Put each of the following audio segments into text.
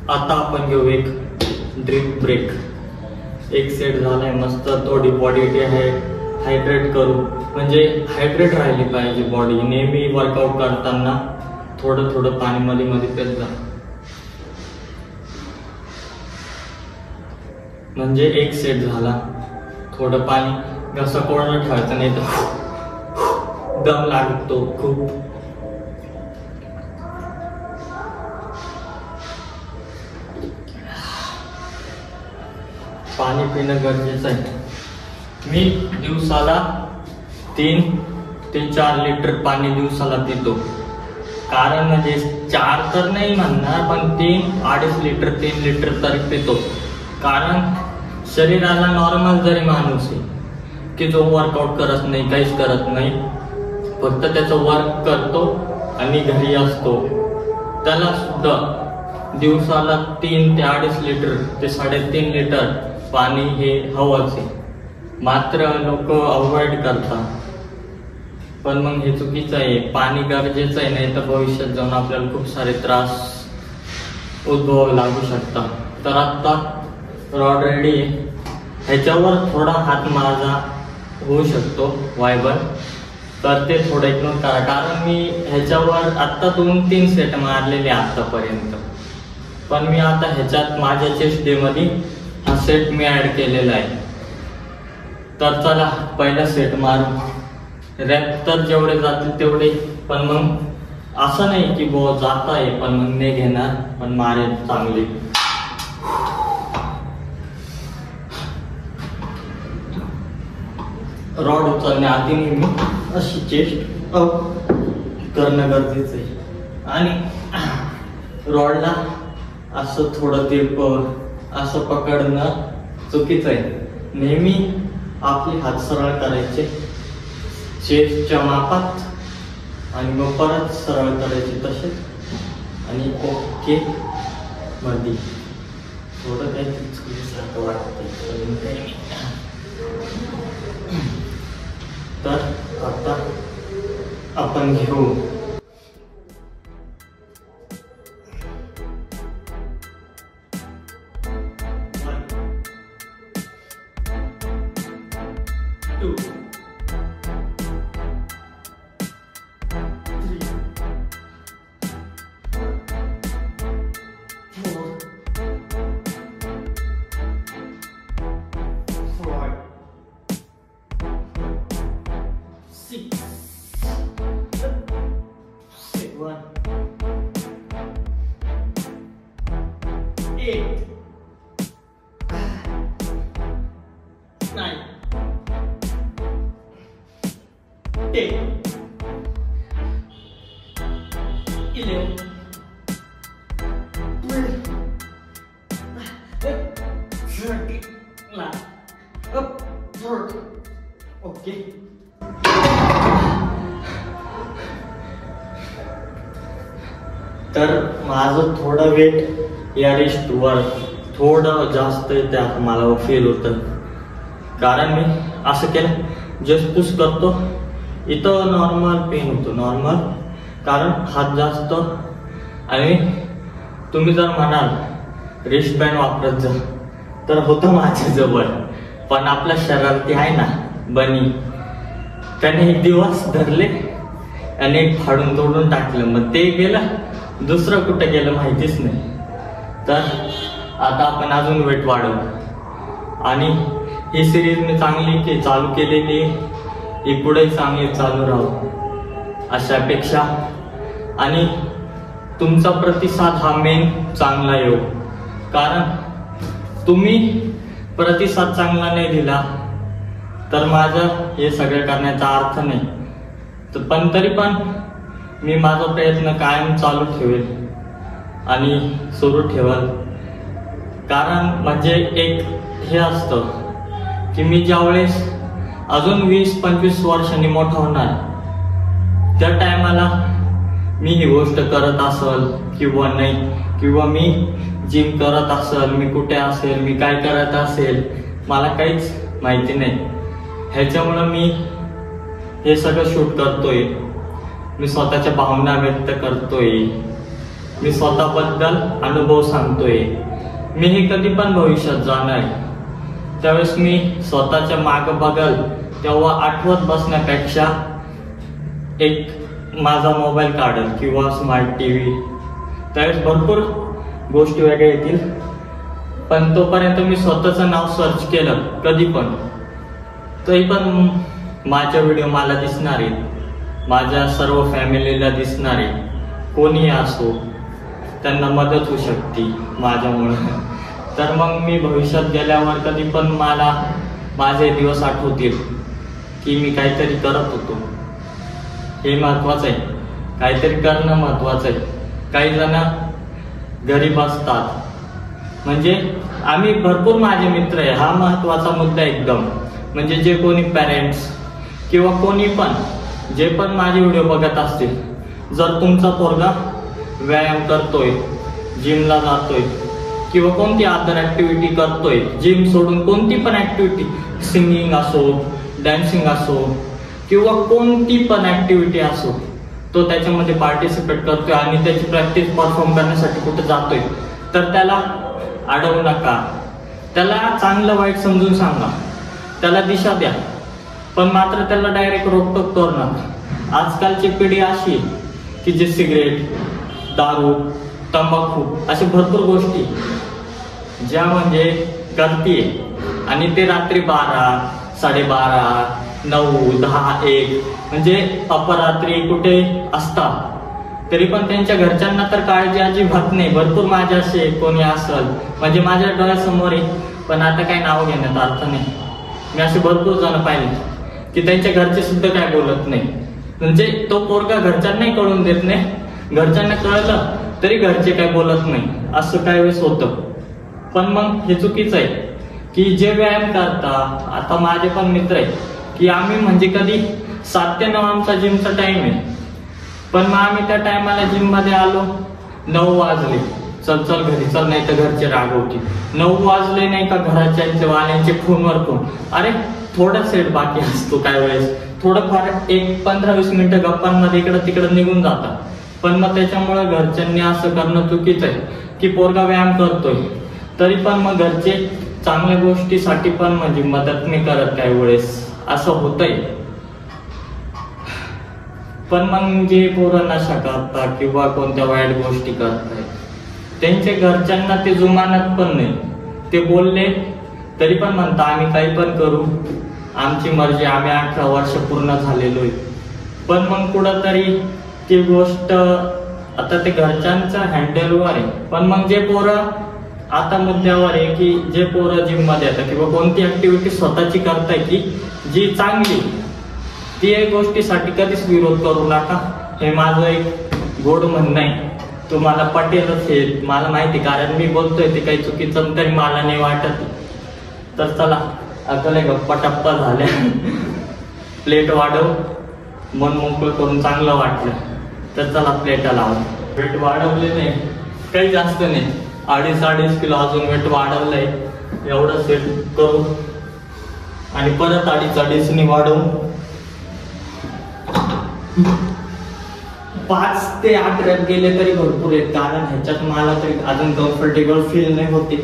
आता आपण घेऊ एक ड्रिंक ब्रेक। एक सेट झालाय मस्त, थोडी बॉडी हायड्रेट करू, म्हणजे हायड्रेट राहिली पाहिजे बॉडी। नेहमी वर्कआउट करताना थोडं थोडं पाणी मध्ये मध्ये पेत जा, म्हणजे एक सेट झाला। थोडं पाणी घसा कोरडा ठेवायचं, नाही तर दम लागतो खूप। पाणी पिणं गरजेचं आहे। मी दिवसाला 3 ते 4 लिटर पाणी दिवसाला पितो। कारण म्हणजे 4 तर नाही म्हणणार, पण 3-2.5 लिटर 3 लिटर तरी पितो। कारण शरीराला नॉर्मल जरी माणूस आहे की जो वर्कआउट करत नाही, काहीच करत नाही, फक्त त्याचं वर्क करतो आणि घरी असतो, त्याला सुद्धा दिवसाला 3 ते 2.5 लिटर ते 3.5 लिटर पाणी हे हवंच आहे। मात्र लोक अवॉइड करतात, पण मग हे चुकीचं आहे। पाणी गरजेचं आहे, नाही तर भविष्यात जाऊन आपल्याला खूप सारे त्रास उद्भवावे लागू शकतात। तर आता रॉड रेडी आहे, ह्याच्यावर थोडा हात माझा होऊ शकतो वायबल, तर ते थोडं इग्नोर करा। कारण मी ह्याच्यावर आत्ता 2-3 सेट मारलेले आतापर्यंत, पण मी आता ह्याच्यात माझ्या चेस्ट डे मध्ये हा सेट मी ऍड केलेला आहे। तर चला पहिला सेट मारू। रॅप तर जेवढे जातील तेवढे, पण मग असं नाही की बहुत जात आहे पण मग नाही घेणार, पण मारेल चांगले। रॉड उचलण्याआधी नेहमी अशी चेस्ट अप करणं गरजेचं आहे, आणि रॉडला असं थोडं ते असं पकडणं चुकीचं आहे। नेहमी आपले हात सरळ करायचे चेस्टच्या मापात, आणि मग परत सरळ करायचे तसेच, आणि ओके मध्ये थोडं काही चुकीचं वाटतंय। तर आता आपण घेऊ ओके। तर माझं थोडं वेट या रिस्टवर थोडं जास्त येते आता मला फील होतं, कारण मी असं केलं जस्ट पुश करतो, इथं नॉर्मल पेन होतो नॉर्मल, कारण हात जास्त। आणि तुम्ही जर म्हणाल रिस्ट बँड वापरत जा, तर होतं माझ्या जवळ, पण आपल्या शरीरात ते आहे ना बनी, त्याने एक दिवस धरले आणि एक फाडून तोडून टाकलं, मग ते गेलं, दुसरं कुठं गेलं माहितीच नाही। तर आता आपण अजून वेट वाढवू, आणि ही सिरीज मी चांगली चालू केलेली, ही पुढे चांगली चालू राहू अशा अपेक्षा, आणि तुमचा प्रतिसाद हा मेन चांगला येऊ। कारण तुम्ही प्रतिसाद चांगला नाही दिला तर माझं हे सगळं करण्याचा अर्थ नाही। तर पण तरी पण मी माझा प्रयत्न कायम चालू ठेवेल आणि सुरू ठेवेल। कारण म्हणजे एक हे असतं की मी ज्यावेळेस अजून 20-25 वर्षांनी मोठा होणार, त्या टायमाला मी ही गोष्ट करत असेल किंवा नाही, किंवा मी जिम करत असेल, मी कुठे असेल, मी काय करत असेल, मला काहीच माहिती नाही। ह्याच्यामुळं मी हे सगळं शूट करतोय, मी स्वतःच्या भावना व्यक्त करतोय, मी स्वतःबद्दल अनुभव सांगतोय. मी हे कधी पण भविष्यात जाणार आहे, त्यावेळेस मी स्वतःच्या माग बघल तेव्हा आठवत बसण्यापेक्षा एक माझा मोबाईल काढेल किंवा स्मार्ट टीव्ही, त्यावेळेस भरपूर गोष्टी वेगळ्या येतील. पण तोपर्यंत मी स्वतःचं नाव सर्च केलं कधी पण, तरी पण माझ्या व्हिडिओ मला दिसणार आहे, माझ्या सर्व फॅमिलीला दिसणार आहे. कोणी असो त्यांना मदत होऊ शकते माझ्यामुळे. तर मग मी भविष्यात गेल्यावर कधी पण मला माझे दिवस आठवतील की मी काहीतरी करत होतो. हे महत्वाचं आहे, काहीतरी करणं महत्वाचं आहे. काही जण घरी बसतात, म्हणजे आम्ही भरपूर माझे मित्र आहे, हा महत्वाचा मुद्दा एकदम. म्हणजे जे कोणी पॅरेंट्स किंवा कोणी पण जे पण माझे व्हिडिओ बघत असतील, जर तुमचा पोरगा व्यायाम करतोय, जिमला जातोय किंवा कोणती अदर ऍक्टिव्हिटी करतोय, जिम सोडून कोणती पण ऍक्टिव्हिटी, सिंगिंग असो, डान्सिंग असो किंवा कोणती पण ऍक्टिव्हिटी असो, तो त्याच्यामध्ये पार्टिसिपेट करतोय आणि त्याची प्रॅक्टिस परफॉर्म करण्यासाठी कुठे जातोय, तर त्याला अडवू नका. त्याला चांगलं वाईट समजून सांगा, त्याला दिशा द्या, पण मात्र त्याला डायरेक्ट रोकटोक करू नका. आजकालची पिढी अशी की जे सिगरेट, दारू, तंबाखू अशा भरपूर गोष्टी ज्या म्हणजे करतीये, आणि ते रात्री 12, 12:30, 9, 10, 1 म्हणजे अपरात्री कुठे असतात, तरी पण त्यांच्या घरच्यांना तर काळजी अजिबात नाही. भरपूर माझ्या असे कोणी असल, म्हणजे माझ्या डोळ्यासमोर आहे, पण आता काय नाव घेण्यात अर्थ नाही. मी असे भरपूर जण पाहिले की त्यांच्या घरचे सुद्धा काय बोलत नाही, म्हणजे तो पोरगा घरच्यांनाही कळून देत नाही, घरच्यांना कळलं तरी घरचे काय बोलत नाही, असं काय वेळेस होतं. पण मग हे चुकीचं आहे की जे व्यायाम करता, आता माझे पण मित्र आहे की आम्ही म्हणजे कधी 7 ते 9 आमचा जिमचा टाइम आहे, पण मग आम्ही त्या टायमाला जिम मध्ये आलो, 9 वाजले, चल चल घरी चल, नाही तर घरचे रागवतील. 9 वाजले नाही का घराच्या वाल्यांचे फोनवर फोन, अरे थोडा सेट बाकी असतो, काय वेळेस थोडंफार 15-20 मिनिटं गप्पांमध्ये इकडं तिकडं निघून जातात. पण मग त्याच्यामुळे घरच्यांनी असं करणं चुकीचं आहे की पोरगा व्यायाम करतोय तरी पण मग घरचे चांगल्या गोष्टीसाठी पण म्हणजे मदत नाही करत, काही वेळेस असं होतंय. पण मग जे पोरं नशा करतात किंवा कोणत्या वाईट गोष्टी करताय, त्यांच्या घरच्यांना ते जुमानत पण नाही. ते बोलले तरी पण म्हणता आम्ही काही पण करू, आमची मर्जी, आम्ही 18 वर्ष पूर्ण झालेलो आहे. पण मग कुठंतरी ती गोष्ट आता ते घरच्यांच्या हँडलवर आहे. पण मग जे पोरं आता मुद्द्यावर आहे की जे पोरं जिम मध्ये येतात किंवा कोणती ऍक्टिव्हिटी स्वतःची करताय की जी चांगली, ती एक गोष्टीसाठी कधीच विरोध करू नका. हे माझं एक गोड म्हणणं आहे. तुम्हाला पटेलच हे मला माहिती, कारण मी बोलतोय ते काही चुकीचं तरी मला नाही वाटत. तर चला, अकले गप्पा टप्पा झाल्या, प्लेट वाढव, मन मोकळं करून चांगलं वाटलं तर चला प्लेटा लावा. वेट वाढवले नाही, काही जास्त नाही, 2.5 किलो अजून वेट वाढवलंय, एवढं सेट करू आणि परत 2.5 वाढवू. 5 ते 8 रॅप गेले तरी भरपूर आहेत, कारण ह्याच्यात मला तरी अजून कम्फर्टेबल फील नाही होते.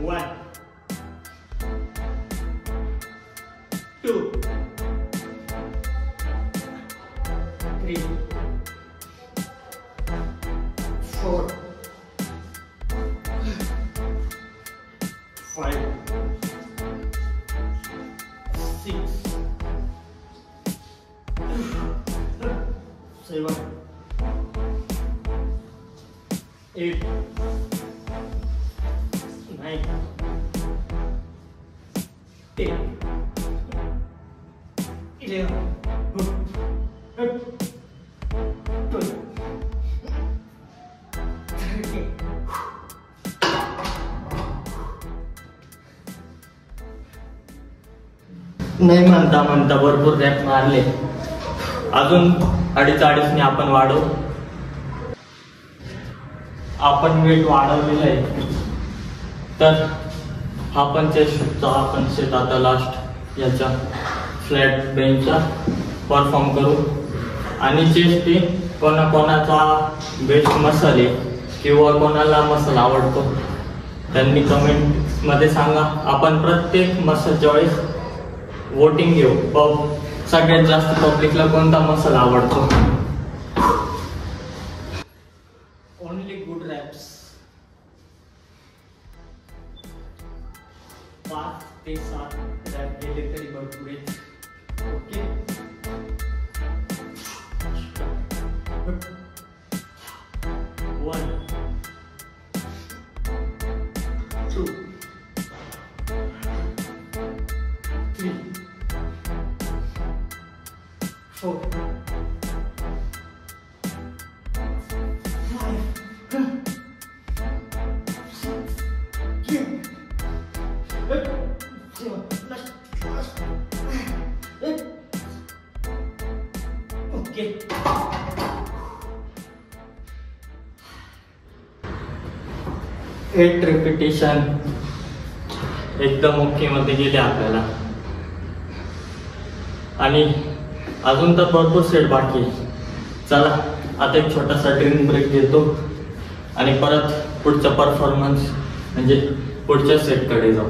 1 2 3 4 5 6 7 8 9 10 11 नाही म्हणता म्हणता भरपूर रॅप मारले. अजून 2.5 आपण वाढवू. आपण वेट वाढवलेलं आहे, तर हा पण चेस्टचा आपण सेट आता लास्ट याचा फ्लॅट बेंचचा परफॉर्म करू. आणि चेस्ट हे कोणाकोणाचा बेस्ट मसल आहे किंवा कोणाला मसल आवडतो त्यांनी कमेंटमध्ये सांगा. आपण प्रत्येक मसलच्या वेळेस वोटिंग घेऊ, सगळ्यात जास्त पब्लिकला कोणता मसल आवडतो. ओनली गुड रॅप्स 5 ते 7 रॅप केले तरी भरपूर आहे. Okay, 1 2 3 4 okay. एट रिपिटेशन एकदम ओके मध्ये गेले आपल्याला. आणि अजून तर भरपूर सेट बाकी आहे. चला आता एक छोटासा ड्रिंक ब्रेक घेतो आणि परत पुढचा परफॉर्मन्स म्हणजे पुढच्या सेटकडे जाऊ.